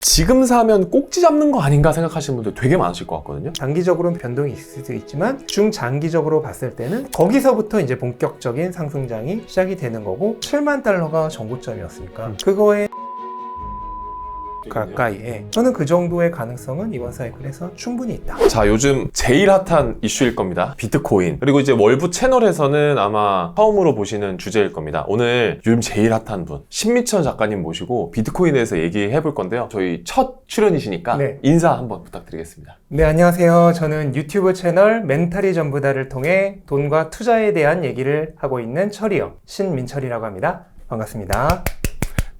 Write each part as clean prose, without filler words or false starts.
지금 사면 꼭지 잡는 거 아닌가 생각하시는 분들 되게 많으실 것 같거든요. 단기적으로는 변동이 있을 수 있지만 중장기적으로 봤을 때는 거기서부터 이제 본격적인 상승장이 시작이 되는 거고 7만 달러가 전고점이었으니까 그거에 가까이에 저는 그 정도의 가능성은 이번 사이클에서 충분히 있다. 자, 요즘 제일 핫한 이슈일 겁니다. 비트코인. 그리고 이제 월부 채널에서는 아마 처음으로 보시는 주제일 겁니다. 오늘 요즘 제일 핫한 분 신미천 작가님 모시고 비트코인에 대해서 얘기해 볼 건데요. 저희 첫 출연이시니까 네. 인사 한번 부탁드리겠습니다. 네, 안녕하세요. 저는 유튜브 채널 멘탈이 전부다를 통해 돈과 투자에 대한 얘기를 하고 있는 철이요. 신민철이라고 합니다. 반갑습니다.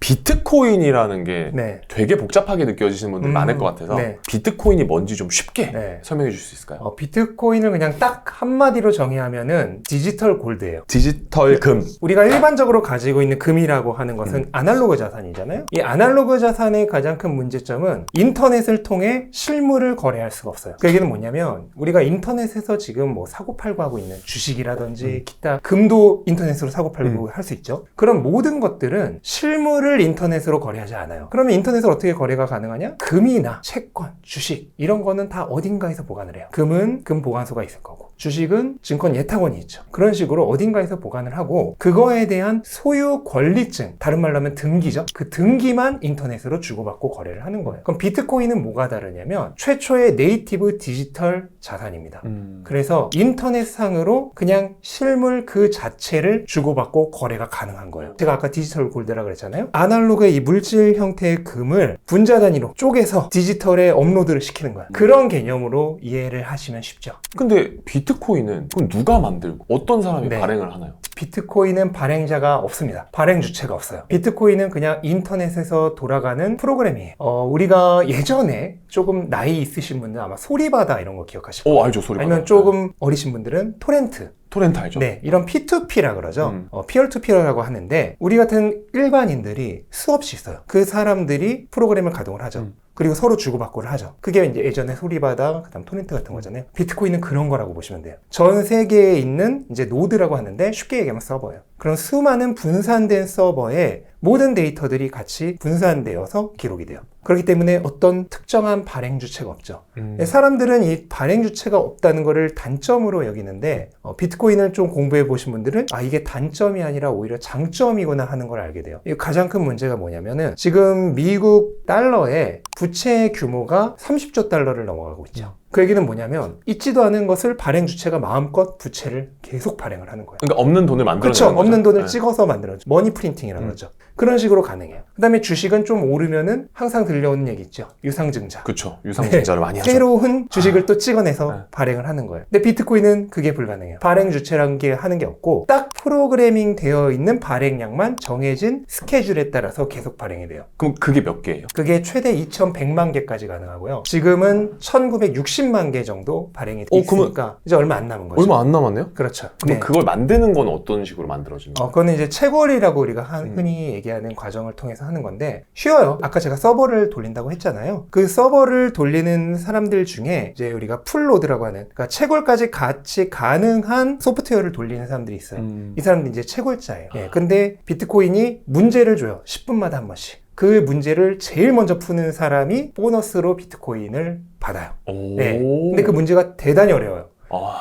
비트코인이라는 게 네. 되게 복잡하게 느껴지시는 분들 많을 것 같아서 네. 비트코인이 뭔지 좀 쉽게 네. 설명해 주실 수 있을까요? 비트코인을 그냥 딱 한마디로 정의하면은 디지털 골드예요. 디지털 금. 우리가 일반적으로 가지고 있는 금이라고 하는 것은 아날로그 자산이잖아요. 이 아날로그 자산의 가장 큰 문제점은 인터넷을 통해 실물을 거래할 수가 없어요. 그 얘기는 뭐냐면 우리가 인터넷에서 지금 뭐 사고팔고 하고 있는 주식이라든지 기타 금도 인터넷으로 사고팔고 할 수 있죠. 그런 모든 것들은 실물을 인터넷으로 거래하지 않아요. 그러면 인터넷으로 어떻게 거래가 가능하냐? 금이나 채권, 주식 이런 거는 다 어딘가에서 보관을 해요. 금은 금 보관소가 있을 거고 주식은 증권 예탁원이 있죠. 그런 식으로 어딘가에서 보관을 하고 그거에 대한 소유 권리증, 다른 말로 하면 등기죠. 그 등기만 인터넷으로 주고받고 거래를 하는 거예요. 그럼 비트코인은 뭐가 다르냐면 최초의 네이티브 디지털 자산입니다. 그래서 인터넷상으로 그냥 실물 그 자체를 주고받고 거래가 가능한 거예요. 제가 아까 디지털 골드라고 그랬잖아요. 아날로그의 이 물질 형태의 금을 분자 단위로 쪼개서 디지털에 업로드를 시키는 거야. 그런 개념으로 이해를 하시면 쉽죠. 근데 비트코인은 그럼 누가 만들고 어떤 사람이 네. 발행을 하나요? 비트코인은 발행자가 없습니다. 발행 주체가 없어요. 비트코인은 그냥 인터넷에서 돌아가는 프로그램이에요. 우리가 예전에 조금 나이 있으신 분들은 아마 소리바다 이런 거 기억하실 거예요. 알죠, 소리. 아니면 조금 어리신 분들은 토렌트. 토렌트 알죠? 네, 이런 P2P라 그러죠. 피어2피어라고 하는데 우리 같은 일반인들이 수없이 있어요. 그 사람들이 프로그램을 가동을 하죠. 그리고 서로 주고받고를 하죠. 그게 이제 예전에 소리바다, 그다음 토렌트 같은 거잖아요. 비트코인은 그런 거라고 보시면 돼요. 전 세계에 있는 이제 노드라고 하는데 쉽게 얘기하면 서버예요. 그런 수많은 분산된 서버에 모든 데이터들이 같이 분산되어서 기록이 돼요. 그렇기 때문에 어떤 특정한 발행 주체가 없죠. 사람들은 이 발행 주체가 없다는 것을 단점으로 여기는데 비트코인을 좀 공부해 보신 분들은 이게 단점이 아니라 오히려 장점이구나 하는 걸 알게 돼요. 가장 큰 문제가 뭐냐면은 지금 미국 달러의 부채 규모가 30조 달러를 넘어가고 있죠. 그 얘기는 뭐냐면 있지도 않은 것을 발행 주체가 마음껏 부채를 계속 발행을 하는 거예요. 그러니까 없는 돈을 만들어내는 그렇죠. 거죠? 없는 돈을 네. 찍어서 만들어죠. 머니 프린팅이라고 그러죠. 그런 식으로 가능해요. 그 다음에 주식은 좀 오르면은 항상 들려오는 얘기 있죠. 유상증자. 그렇죠. 유상증자를 많이 하죠. 새로운 주식을 또 찍어내서 네. 발행을 하는 거예요. 근데 비트코인은 그게 불가능해요. 발행 주체라는 게 하는 게 없고 딱 프로그래밍 되어 있는 발행량만 정해진 스케줄에 따라서 계속 발행이 돼요. 그럼 그게 몇 개예요? 그게 최대 2100만 개까지 가능하고요. 지금은 1960만 개 정도 발행이 돼 있으니까 이제 얼마 안 남은 거죠. 얼마 안 남았네요? 그렇죠. 그럼 네. 그걸 만드는 건 어떤 식으로 만들어지는 거예요? 그거는 이제 채굴이라고 우리가 흔히 얘기하는 과정을 통해서 하는 건데 쉬워요. 아까 제가 서버를 돌린다고 했잖아요. 그 서버를 돌리는 사람들 중에 이제 우리가 풀노드라고 하는 그러니까 채굴까지 같이 가능한 소프트웨어를 돌리는 사람들이 있어요. 이 사람들이 이제 채굴자예요. 근데 비트코인이 문제를 줘요. 10분마다 한 번씩. 그 문제를 제일 먼저 푸는 사람이 보너스로 비트코인을 받아요. 네. 근데 그 문제가 대단히 어려워요.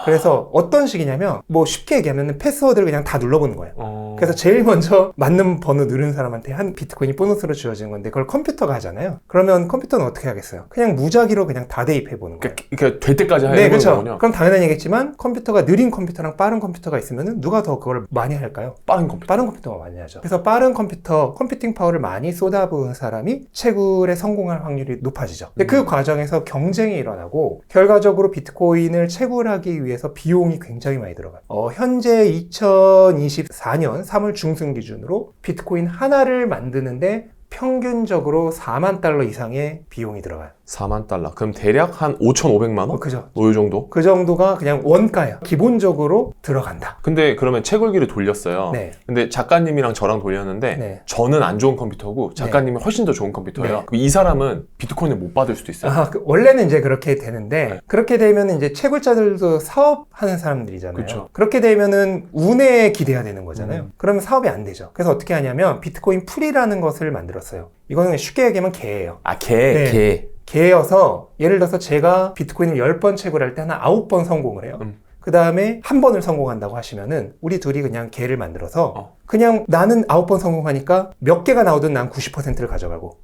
그래서 어떤 식이냐면 뭐 쉽게 얘기하면 패스워드를 그냥 다 눌러보는 거예요. 그래서 제일 먼저 맞는 번호 누른 사람한테 한 비트코인이 보너스로 주어지는 건데 그걸 컴퓨터가 하잖아요. 그러면 컴퓨터는 어떻게 하겠어요? 그냥 무작위로 그냥 다 대입해 보는 거예요. 그러니까 될 때까지 해야 네, 되는 그렇죠. 거군요. 그럼 당연한 얘기겠지만 컴퓨터가 느린 컴퓨터랑 빠른 컴퓨터가 있으면 누가 더 그걸 많이 할까요? 빠른 컴퓨터. 빠른 컴퓨터가 많이 하죠. 그래서 빠른 컴퓨터, 컴퓨팅 파워를 많이 쏟아부은 사람이 채굴에 성공할 확률이 높아지죠. 근데 그 과정에서 경쟁이 일어나고 결과적으로 비트코인을 채굴하기 위해서 비용이 굉장히 많이 들어가요. 현재 2024년 3월 중순 기준으로 비트코인 하나를 만드는데 평균적으로 4만 달러 이상의 비용이 들어가요. 4만 달러. 그럼 대략 한 5,500만 원? 그죠. 뭐 이 정도? 그 정도가 그냥 원가예요. 기본적으로 들어간다. 근데 그러면 채굴기를 돌렸어요. 네. 근데 작가님이랑 저랑 돌렸는데 네. 저는 안 좋은 컴퓨터고 작가님이 훨씬 더 좋은 컴퓨터예요. 네. 그럼 이 사람은 비트코인을 못 받을 수도 있어요. 원래는 이제 그렇게 되는데 그렇게 되면 이제 채굴자들도 사업하는 사람들이잖아요. 그쵸. 그렇게 되면은 운에 기대야 되는 거잖아요. 그러면 사업이 안 되죠. 그래서 어떻게 하냐면 비트코인 풀이라는 것을 만들었어요. 들었어요. 이거는 쉽게 얘기하면 개예요. 아, 개. 네. 개여서 예를 들어서 제가 비트코인을 10번 채굴할 때 한 9번 성공을 해요. 그 다음에 한 번을 성공한다고 하시면은 우리 둘이 그냥 개를 만들어서 그냥 나는 9번 성공하니까 몇 개가 나오든 난 90%를 가져가고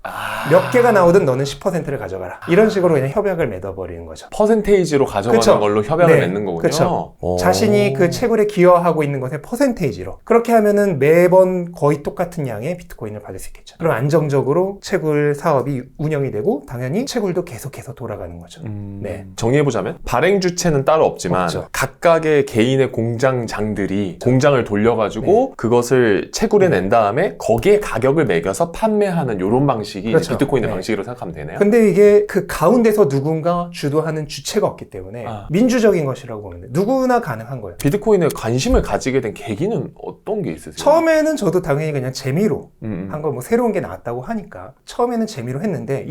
몇 개가 나오든 너는 10%를 가져가라. 이런 식으로 그냥 협약을 맺어버리는 거죠. 퍼센테이지로 가져가는 그쵸? 걸로 협약을 네. 맺는 거군요. 그쵸. 오. 자신이 그 채굴에 기여하고 있는 것의 퍼센테이지로. 그렇게 하면은 매번 거의 똑같은 양의 비트코인을 받을 수 있겠죠. 그럼 안정적으로 채굴 사업이 운영이 되고 당연히 채굴도 계속해서 돌아가는 거죠. 네. 정리해보자면 발행 주체는 따로 없지만 없죠. 각각의 개인의 공장장들이 공장을 돌려가지고 그것을 채굴해낸 다음에 거기에 가격을 매겨서 판매하는 이런 방식이 그렇죠. 비트코인의 네. 방식으로 생각하면 되네요. 근데 이게 그 가운데서 누군가 주도하는 주체가 없기 때문에 민주적인 것이라고 보면 돼요. 누구나 가능한 거예요. 비트코인에 관심을 가지게 된 계기는 어떤 게 있으세요? 처음에는 저도 당연히 그냥 재미로 음. 한 거 뭐 새로운 게 나왔다고 하니까 처음에는 재미로 했는데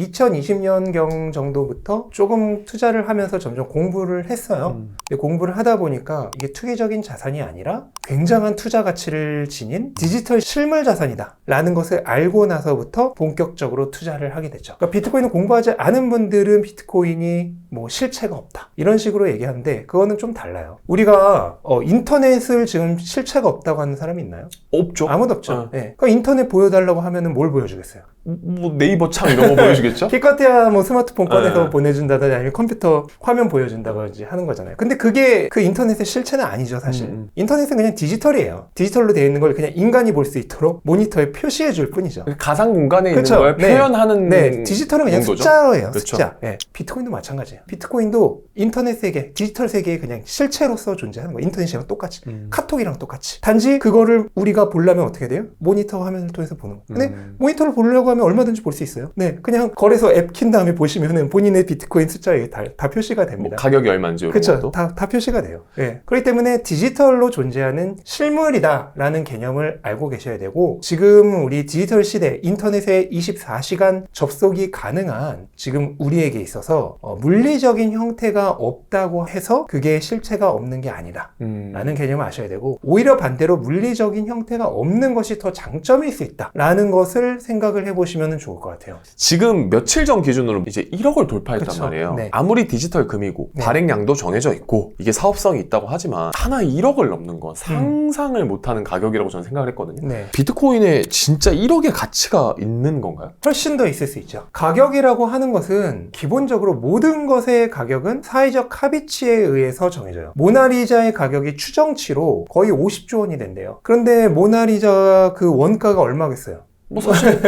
2020년경 정도부터 조금 투자를 하면서 점점 공부를 했어요. 근데 공부를 하다 보니까 이게 투기적인 자산이 아니라 굉장한 투자 가치를 지닌 디지털 실물 자산이다 라는 것을 알고 나서부터 본격적으로 투자를 하게 됐죠. 그러니까 비트코인을 공부하지 않은 분들은 비트코인이 뭐 실체가 없다 이런 식으로 얘기하는데 그거는 좀 달라요. 우리가 인터넷을 지금 실체가 없다고 하는 사람이 있나요? 없죠. 아무도 없죠. 네. 그러니까 인터넷 보여달라고 하면은 뭘 보여주겠어요? 뭐 네이버 창 이런 거 보여주겠죠? 기껏해야 뭐 스마트폰 꺼내서 네. 보내준다든지 아니면 컴퓨터 화면 보여준다든지 하는 거잖아요. 근데 그게 그 인터넷의 실체는 아니죠, 사실. 인터넷은 그냥 디지털이에요. 디지털로 되어 있는 걸 그냥 인간이 볼 수 있도록 모니터에 표시해 줄 뿐이죠. 가상 공간에 그쵸? 있는 걸 네. 표현하는 네, 디지털은 그냥 정도죠? 숫자예요, 그쵸. 숫자. 네. 비트코인도 마찬가지예요. 비트코인도 인터넷 세계, 디지털 세계에 그냥 실체로서 존재하는 거예요. 인터넷이랑 똑같이. 카톡이랑 똑같이. 단지 그거를 우리가 보려면 어떻게 돼요? 모니터 화면을 통해서 보는 거예요. 근데 모니터를 보려고 하면 얼마든지 볼 수 있어요. 네, 그냥 거래소 앱 킨 다음에 보시면은 본인의 비트코인 숫자에 다 표시가 됩니다. 뭐 가격이 얼마인지 이런 그렇죠. 것도? 다 표시가 돼요. 예. 그렇기 때문에 디지털로 존재하는 실물이다라는 개념을 알고 계셔야 되고 지금 우리 디지털 시대 인터넷에 24시간 접속이 가능한 지금 우리에게 있어서 물리적인 형태가 없다고 해서 그게 실체가 없는 게 아니다 라는 개념을 아셔야 되고 오히려 반대로 물리적인 형태가 없는 것이 더 장점일 수 있다 라는 것을 생각을 해보시면 좋을 것 같아요. 지금 며칠 전 기준으로 이제 1억을 돌파했단 그쵸. 말이에요. 네. 아무리 디지털 금이고 네. 발행량도 정해져 있고 이게 사업성이 있다고 하지만 하나 1억을 넘는 건 상상을 못하는 가격이라고 저는 생각을 했거든요. 네. 비트코인에 진짜 1억의 가치가 있는 건가요? 훨씬 더 있을 수 있죠. 가격이라고 하는 것은 기본적으로 모든 것의 가격은 사회적 합의치에 의해서 정해져요. 모나리자의 가격이 추정치로 거의 50조 원이 된대요. 그런데 모나리자 그 원가가 얼마겠어요? 뭐 사실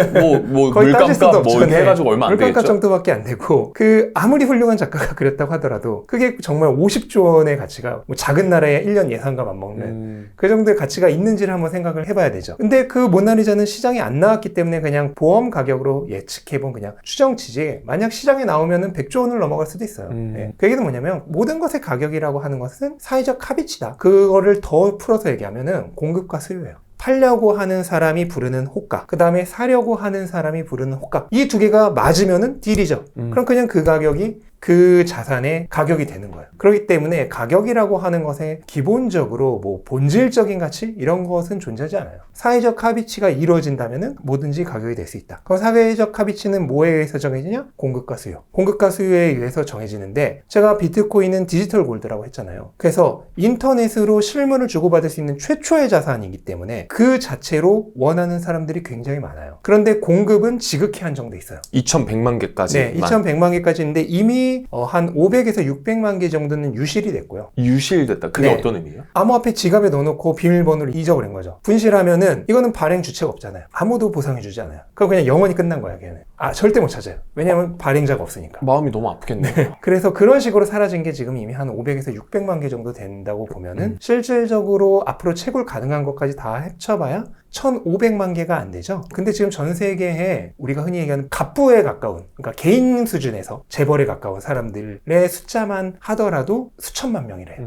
뭐 거의 따질 수도 물감값 뭐 없죠. 이렇게 네. 해가지고 얼마 안 물감값 되겠죠? 정도밖에 안 되고 그 아무리 훌륭한 작가가 그렸다고 하더라도 그게 정말 50조 원의 가치가 뭐 작은 나라의 1년 예산과 맞먹는 그 정도의 가치가 있는지를 한번 생각을 해봐야 되죠. 근데 그 모나리자는 시장에 안 나왔기 때문에 그냥 보험 가격으로 예측해본 그냥 추정치지 만약 시장에 나오면은 100조 원을 넘어갈 수도 있어요. 네. 그 얘기는 뭐냐면 모든 것의 가격이라고 하는 것은 사회적 합의치다. 그거를 더 풀어서 얘기하면은 공급과 수요예요. 팔려고 하는 사람이 부르는 호가, 그 다음에 사려고 하는 사람이 부르는 호가. 이 두 개가 맞으면은 딜이죠. 그럼 그냥 그 가격이 그 자산의 가격이 되는 거예요. 그렇기 때문에 가격이라고 하는 것에 기본적으로 뭐 본질적인 가치 이런 것은 존재하지 않아요. 사회적 합의치가 이루어진다면은 뭐든지 가격이 될 수 있다. 그럼 사회적 합의치는 뭐에 의해서 정해지냐? 공급과 수요. 공급과 수요에 의해서 정해지는데 제가 비트코인은 디지털 골드라고 했잖아요. 그래서 인터넷으로 실물을 주고받을 수 있는 최초의 자산이기 때문에 그 자체로 원하는 사람들이 굉장히 많아요. 그런데 공급은 지극히 한정돼 있어요. 2,100만 개까지. 네, 2,100만 개까지 있는데 이미 한 500에서 600만 개 정도는 유실이 됐고요. 유실됐다. 그게 네. 어떤 의미예요? 암호화폐 지갑에 넣어놓고 비밀번호를 잊어버린 거죠. 분실하면은 이거는 발행 주체가 없잖아요. 아무도 보상해주지 않아요. 그럼 그냥 영원히 끝난 거야, 걔는. 절대 못 찾아요. 왜냐하면 발행자가 없으니까. 마음이 너무 아프겠네요. 그래서 그런 식으로 사라진 게 지금 이미 한 500에서 600만 개 정도 된다고 보면은 실질적으로 앞으로 채굴 가능한 것까지 다 합쳐봐야 1,500만 개가 안 되죠. 근데 지금 전 세계에 우리가 흔히 얘기하는 갑부에 가까운, 그러니까 개인 수준에서 재벌에 가까운 사람들의 숫자만 하더라도 수천만 명이래요.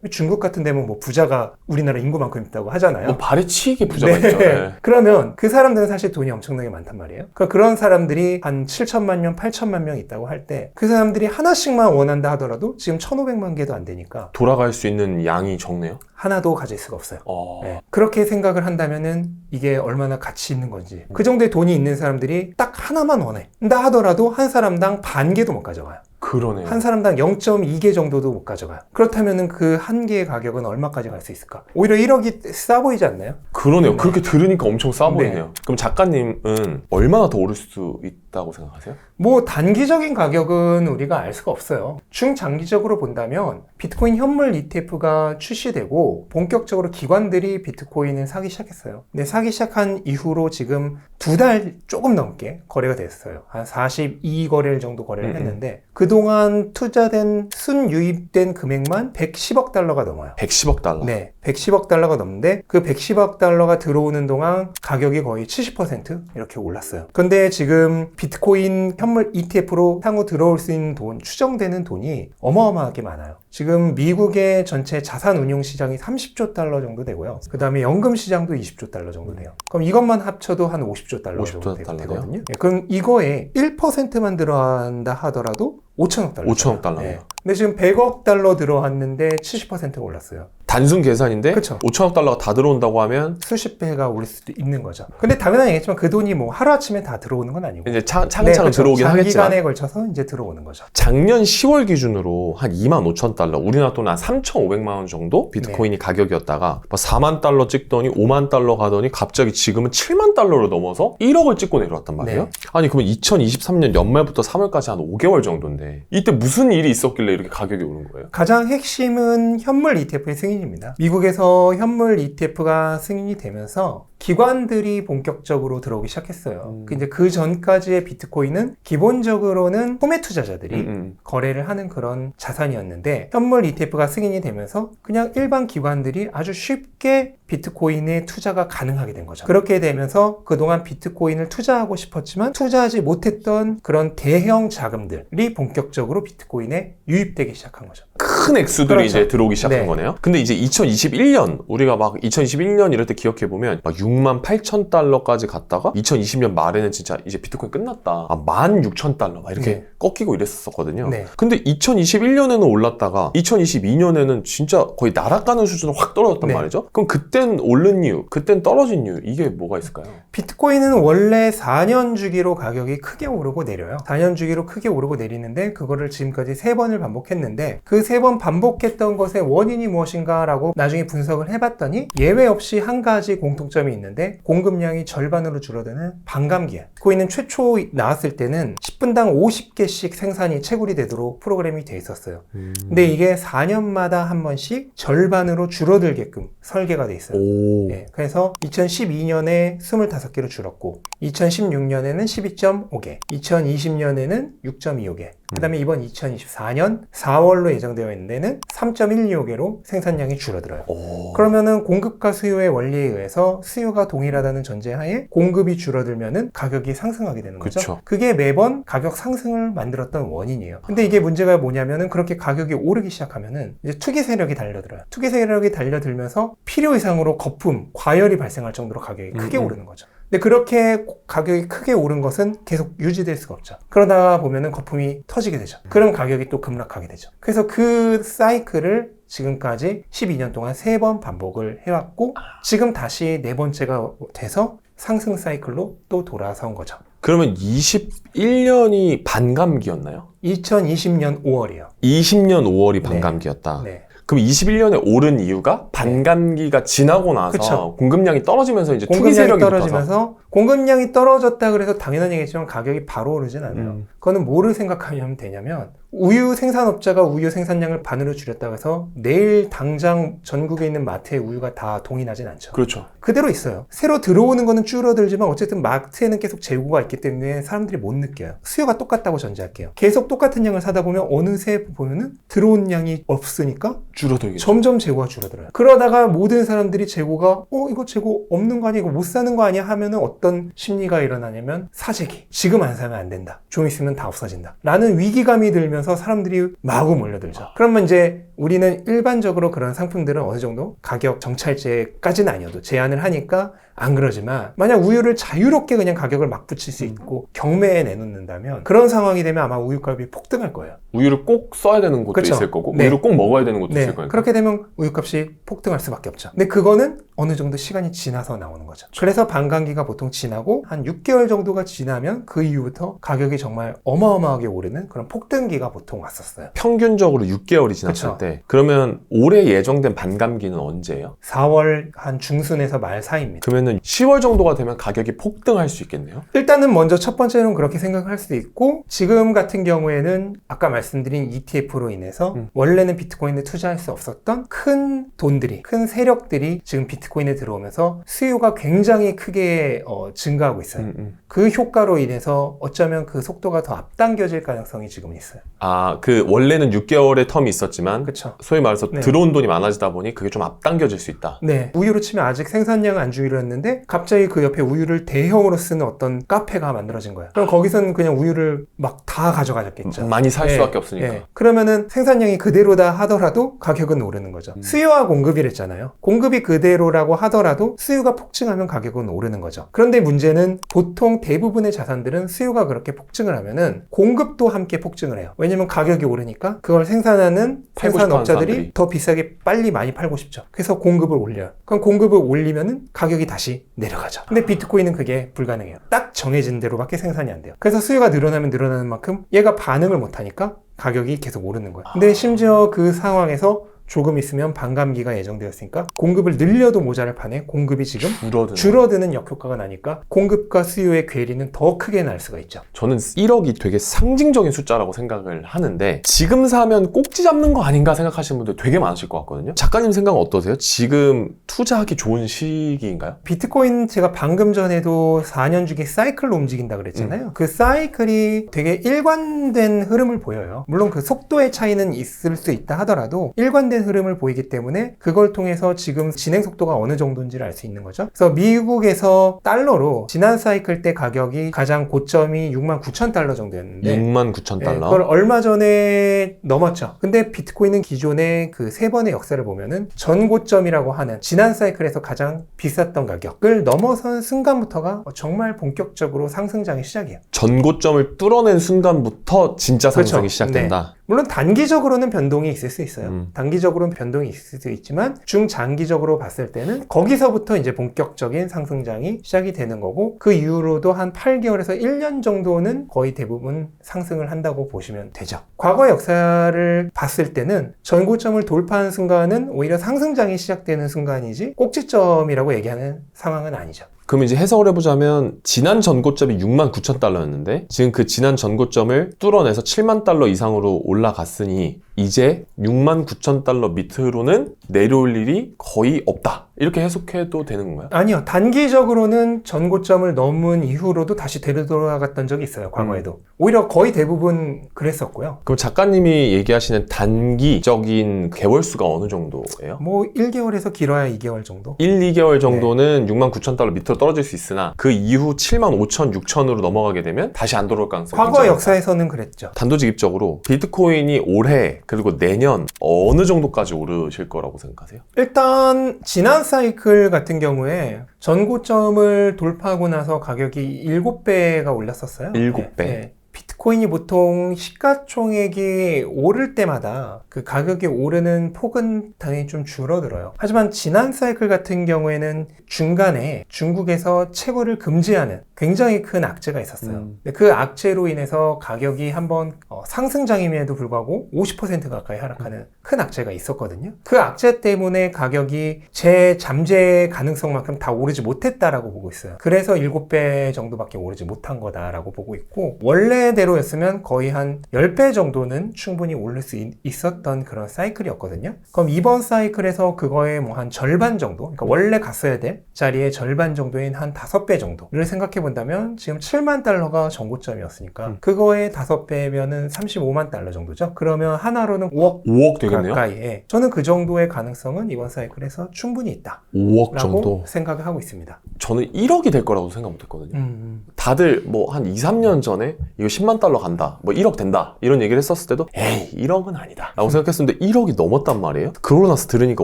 중국 같은 데면 뭐 부자가 우리나라 인구만큼 있다고 하잖아요. 뭐 발에 치이게 부자가 네. 있죠. 네. 그러면 그 사람들은 사실 돈이 엄청나게 많단 말이에요. 그러니까 그런 사람들이 한 7천만 명, 8천만 명 있다고 할 때 그 사람들이 하나씩만 원한다 하더라도 지금 1,500만 개도 안 되니까 돌아갈 수 있는 양이 적네요. 하나도 가질 수가 없어요. 어. 네. 그렇게 생각을 한다면은 이게 얼마나 가치 있는 건지. 그 정도의 돈이 있는 사람들이 딱 하나만 원한다 하더라도 한 사람당 반 개도 못 가져가요. 그러네요. 한 사람당 0.2개 정도도 못 가져가요. 그렇다면은 그 한 개의 가격은 얼마까지 갈 수 있을까? 오히려 1억이 싸 보이지 않나요? 그러네요. 네. 그렇게 들으니까 엄청 싸 네. 보이네요. 그럼 작가님은 얼마나 더 오를 수 있다고 생각하세요? 뭐 단기적인 가격은 우리가 알 수가 없어요. 중장기적으로 본다면 비트코인 현물 ETF가 출시되고 본격적으로 기관들이 비트코인을 사기 시작했어요. 근데 사기 시작한 이후로 지금 2달 조금 넘게 거래가 됐어요. 한 42거래일 정도 거래를 했는데 그동안 투자된 순유입된 금액만 110억 달러가 넘어요. 110억 달러. 네, 110억 달러가 넘는데 그 110억 달러가 들어오는 동안 가격이 거의 70% 이렇게 올랐어요. 근데 지금 비트코인 현물 ETF로 향후 들어올 수 있는 돈, 추정되는 돈이 어마어마하게 많아요. 지금 미국의 전체 자산 운용 시장이 30조 달러 정도 되고요. 그 다음에 연금 시장도 20조 달러 정도 돼요. 그럼 이것만 합쳐도 한 50조 달러 50조 정도 달러네요? 되거든요. 네, 그럼 이거에 1%만 들어간다 하더라도 5천억 달러. 5천억 달러네요. 근데 지금 100억 달러 들어왔는데 70%가 올랐어요. 단순 계산인데 그쵸. 5천억 달러가 다 들어온다고 하면 수십 배가 오를 수도 있는 거죠. 근데 당연한 얘기지만 그 돈이 뭐 하루아침에 다 들어오는 건 아니고. 이제 차근차근 그쵸. 들어오긴 하겠지만 장기간에 걸쳐서 이제 들어오는 거죠. 작년 10월 기준으로 한 2만 5천 달러, 우리나라 돈 한 3,500만 원 정도 비트코인이 가격이었다가 4만 달러 찍더니 5만 달러 가더니 갑자기 지금은 7만 달러를 넘어서 1억을 찍고 내려왔단 말이에요. 네. 아니 그러면 2023년 연말부터 3월까지 한 5개월 정도인데 이때 무슨 일이 있었길래 이렇게 가격이 오른 거예요? 가장 핵심은 현물 ETF의 승인입니다. 미국에서 현물 ETF가 승인이 되면서 기관들이 본격적으로 들어오기 시작했어요. 이제 그 전까지의 비트코인은 기본적으로는 소매 투자자들이 거래를 하는 그런 자산이었는데 현물 ETF가 승인이 되면서 그냥 일반 기관들이 아주 쉽게 비트코인에 투자가 가능하게 된 거죠. 그렇게 되면서 그동안 비트코인을 투자하고 싶었지만 투자하지 못했던 그런 대형 자금들이 본격적으로 비트코인에 유입되기 시작한 거죠. 큰 액수들이 그렇죠. 이제 들어오기 시작한 네. 거네요. 근데 이제 2021년 우리가 막 2021년 이럴 때 기억해 보면 막 6만 8천 달러까지 갔다가 2020년 말에는 진짜 이제 비트코인 끝났다. 16,000달러 막 이렇게 네. 꺾이고 이랬었거든요. 네. 근데 2021년에는 올랐다가 2022년에는 진짜 거의 날아가는 수준으로 확 떨어졌단 네. 말이죠. 그럼 그땐 오른 이유, 그땐 떨어진 이유 이게 뭐가 있을까요? 비트코인은 원래 4년 주기로 가격이 크게 오르고 내려요. 4년 주기로 크게 오르고 내리는데 그거를 지금까지 3번을 반복했는데 그 3번 반복했던 것의 원인이 무엇인가라고 나중에 분석을 해봤더니 예외 없이 한 가지 공통점이 있는데 공급량이 절반으로 줄어드는 반감기야. 비트코인은 최초 나왔을 때는 10분당 50개씩 생산이 채굴이 되도록 프로그램이 돼 있었어요. 근데 이게 4년마다 한 번씩 절반으로 줄어들게끔 설계가 돼 있어요. 오. 네, 그래서 2012년에 25개로 줄었고 2016년에는 12.5개, 2020년에는 6.25개, 그 다음에 이번 2024년 4월로 예정되어 있는 데는 3.125개로 생산량이 줄어들어요. 오. 그러면은 공급과 수요의 원리에 의해서 수요가 동일하다는 전제하에 공급이 줄어들면은 가격이 상승하게 되는 거죠. 그쵸. 그게 매번 가격 상승을 만들었던 원인이에요. 근데 이게 문제가 뭐냐면은 그렇게 가격이 오르기 시작하면은 이제 투기 세력이 달려들어요. 투기 세력이 달려들면서 필요 이상으로 거품, 과열이 발생할 정도로 가격이 크게 오르는 거죠. 근데 그렇게 가격이 크게 오른 것은 계속 유지될 수가 없죠. 그러다가 보면은 거품이 터지게 되죠. 그럼 가격이 또 급락하게 되죠. 그래서 그 사이클을 지금까지 12년 동안 3번 반복을 해왔고 지금 다시 4번째가 돼서 상승 사이클로 또 돌아선 거죠. 그러면 21년이 반감기였나요? 2020년 5월이요. 20년 5월이 반감기였다. 네. 그럼 21년에 오른 이유가 반감기가 지나고 나서 그쵸. 공급량이 떨어지면서 이제 투기 공급량이 세력이 붙어서 떨어지면서 공급량이 떨어졌다 그래서 당연한 얘기지만 가격이 바로 오르진 않아요. 그거는 뭐를 생각하면 되냐면 우유 생산업자가 우유 생산량을 반으로 줄였다고 해서 내일 당장 전국에 있는 마트의 우유가 다 동일하진 않죠. 그렇죠. 그대로 있어요. 새로 들어오는 거는 줄어들지만 어쨌든 마트에는 계속 재고가 있기 때문에 사람들이 못 느껴요. 수요가 똑같다고 전제할게요. 계속 똑같은 양을 사다 보면 어느새 보면은 들어온 양이 없으니까 줄어들겠죠. 점점 재고가 줄어들어요. 그러다가 모든 사람들이 재고가 이거 재고 없는 거 아니야? 이거 못 사는 거 아니야? 하면은 어떤 심리가 일어나냐면 사재기. 지금 안 사면 안 된다. 좀 있으면 다 없어진다. 라는 위기감이 들면서 사람들이 마구 몰려들죠. 그러면 이제 우리는 일반적으로 그런 상품들은 어느 정도 가격 정찰제까지는 아니어도 제한을 하니까 안 그러지만 만약 우유를 자유롭게 그냥 가격을 막 붙일 수 있고 경매에 내놓는다면 그런 상황이 되면 아마 우유값이 폭등할 거예요. 우유를 꼭 써야 되는 곳도 그쵸? 있을 거고 네. 우유를 꼭 먹어야 되는 곳도 네, 있을 거니까. 그렇게 되면 우유값이 폭등할 수밖에 없죠. 근데 그거는 어느 정도 시간이 지나서 나오는 거죠. 그래서 반감기가 보통 지나고 한 6개월 정도가 지나면 그 이후부터 가격이 정말 어마어마하게 오르는 그런 폭등기가 보통 왔었어요. 평균적으로 6개월이 지났을 그쵸. 때 그러면 올해 예정된 반감기는 언제예요? 4월 한 중순에서 말 사이입니다. 그러면은 10월 정도가 되면 가격이 폭등할 수 있겠네요? 일단은 먼저 첫 번째는 그렇게 생각할 수도 있고 지금 같은 경우에는 아까 말씀드린 ETF로 인해서 원래는 비트코인에 투자할 수 없었던 큰 돈들이 큰 세력들이 지금 비트코인에 들어오면서 수요가 굉장히 크게 증가하고 있어요. 그 효과로 인해서 어쩌면 그 속도가 더 앞당겨질 가능성이 지금 있어요. 아, 그 원래는 6개월의 텀이 있었지만 그렇죠. 소위 말해서 네. 들어온 돈이 많아지다 보니 그게 좀 앞당겨질 수 있다. 네. 우유로 치면 아직 생산량은 안 줄기로 했는데 갑자기 그 옆에 우유를 대형으로 쓰는 어떤 카페가 만들어진 거예요. 그럼 거기서는 그냥 우유를 막 다 가져가셨겠죠. 많이 살 네. 수밖에 없으니까. 네. 그러면은 생산량이 그대로다 하더라도 가격은 오르는 거죠. 수요와 공급이랬잖아요. 공급이 그대로라고 하더라도 수요가 폭증하면 가격은 오르는 거죠. 그런데 문제는 보통 대부분의 자산들은 수요가 그렇게 폭증을 하면은 공급도 함께 폭증을 해요. 왜냐면 가격이 오르니까 그걸 생산하는 팔고 싶어 하는 생산업자들이 사람들이. 더 비싸게 빨리 많이 팔고 싶죠. 그래서 공급을 올려요. 그럼 공급을 올리면은 가격이 다시 내려가죠. 근데 비트코인은 그게 불가능해요. 딱 정해진 대로밖에 생산이 안 돼요. 그래서 수요가 늘어나면 늘어나는 만큼 얘가 반응을 못 하니까 가격이 계속 오르는 거예요. 근데 심지어 그 상황에서 조금 있으면 반감기가 예정되었으니까 공급을 늘려도 모자랄 판에 공급이 지금 줄어드는 역효과가 나니까 공급과 수요의 괴리는 더 크게 날 수가 있죠. 저는 1억이 되게 상징적인 숫자라고 생각을 하는데 지금 사면 꼭지 잡는 거 아닌가 생각하시는 분들 되게 많으실 것 같거든요. 작가님 생각은 어떠세요? 지금 투자하기 좋은 시기인가요? 비트코인 제가 방금 전에도 4년 주기 사이클로 움직인다 그랬잖아요. 그 사이클이 되게 일관된 흐름을 보여요. 물론 그 속도의 차이는 있을 수 있다 하더라도 일관된 흐름을 보이기 때문에 그걸 통해서 지금 진행 속도가 어느 정도인지를 알 수 있는 거죠. 그래서 미국에서 달러로 지난 사이클 때 가격이 가장 고점이 69,000달러 정도였는데 69,000달러? 그걸 얼마 전에 넘었죠. 근데 비트코인은 기존의 그 세 번의 역사를 보면은 전고점이라고 하는 지난 사이클에서 가장 비쌌던 가격을 넘어선 순간부터가 정말 본격적으로 상승장의 시작이에요. 전고점을 뚫어낸 순간부터 진짜 상승이 그렇죠. 시작된다. 물론 단기적으로는 변동이 있을 수 있어요. 단기적으로는 변동이 있을 수 있지만 중장기적으로 봤을 때는 거기서부터 이제 본격적인 상승장이 시작이 되는 거고 그 이후로도 한 8개월에서 1년 정도는 거의 대부분 상승을 한다고 보시면 되죠. 과거 역사를 봤을 때는 전고점을 돌파한 순간은 오히려 상승장이 시작되는 순간이지 꼭지점이라고 얘기하는 상황은 아니죠. 그럼 이제 해석을 해보자면 지난 전고점이 69,000달러였는데 지금 그 지난 전고점을 뚫어내서 7만 달러 이상으로 올라갔으니 이제 69,000달러 밑으로는 내려올 일이 거의 없다. 이렇게 해석해도 되는 건가요? 아니요. 단기적으로는 전고점을 넘은 이후로도 다시 되돌아갔던 적이 있어요. 과거에도. 오히려 거의 대부분 그랬었고요. 그럼 작가님이 얘기하시는 단기적인 개월수가 어느 정도예요? 뭐 1개월에서 길어야 2개월 정도? 1, 2개월 정도는 69,000달러 밑으로 떨어질 수 있으나 그 이후 75,000, 6,000으로 넘어가게 되면 다시 안 돌아올 가능성이 과거 굉장히 역사에서는 그랬죠. 단도직입적으로 비트코인이 올해 그리고 내년 어느 정도까지 오르실 거라고 생각하세요? 일단 지난 사이클 같은 경우에 전고점을 돌파하고 나서 가격이 7배가 올랐었어요. 7배? 비트코인이 보통 시가총액이 오를 때마다 그 가격이 오르는 폭은 당연히 좀 줄어들어요. 하지만 지난 사이클 같은 경우에는 중간에 중국에서 채굴을 금지하는 굉장히 큰 악재가 있었어요. 근데 그 악재로 인해서 가격이 한번 상승장임에도 불구하고 50% 가까이 하락하는 큰 악재가 있었거든요. 그 악재 때문에 가격이 재잠재 가능성만큼 다 오르지 못했다라고 보고 있어요. 그래서 7배 정도밖에 오르지 못한 거다라고 보고 있고 원래대로였으면 거의 한 10배 정도는 충분히 오를 수 있었던 그런 사이클이었거든요. 그럼 이번 사이클에서 그거의 뭐 한 절반 정도, 그러니까 원래 갔어야 될 자리의 절반 정도인 한 5배 정도를 생각해 본다면 지금 7만 달러가 전고점이었으니까 그거의 5배면은 35만 달러 정도죠. 그러면 하나로는 5억 되겠네요. 가까이에 저는 그 정도의 가능성은 이번 사이클에서 충분히 있다. 5억 라고 정도? 생각을 하고 있습니다. 저는 1억이 될 거라고 생각 못 했거든요. 다들 뭐 한 2, 3년 전에 이거 10만 달러 간다, 뭐 1억 된다 이런 얘기를 했었을 때도 에이 1억은 아니다 라고 생각했었는데 1억이 넘었단 말이에요. 그러고 나서 들으니까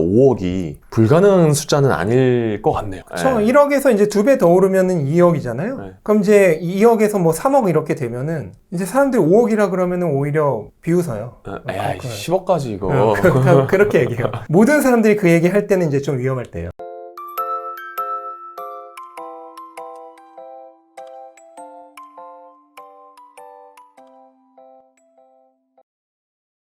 5억이 불가능한 숫자는 아닐 것 같네요. 그렇죠. 예. 1억에서 이제 2배 더 오르면은 2억이잖아요. 네. 그럼 이제 2억에서 뭐 3억 이렇게 되면은 이제 사람들이 5억이라 그러면은 오히려 비웃어요. 야 10억까지 이거 그렇게 얘기해요. 모든 사람들이 그 얘기 할 때는 이제 좀 위험할 때예요.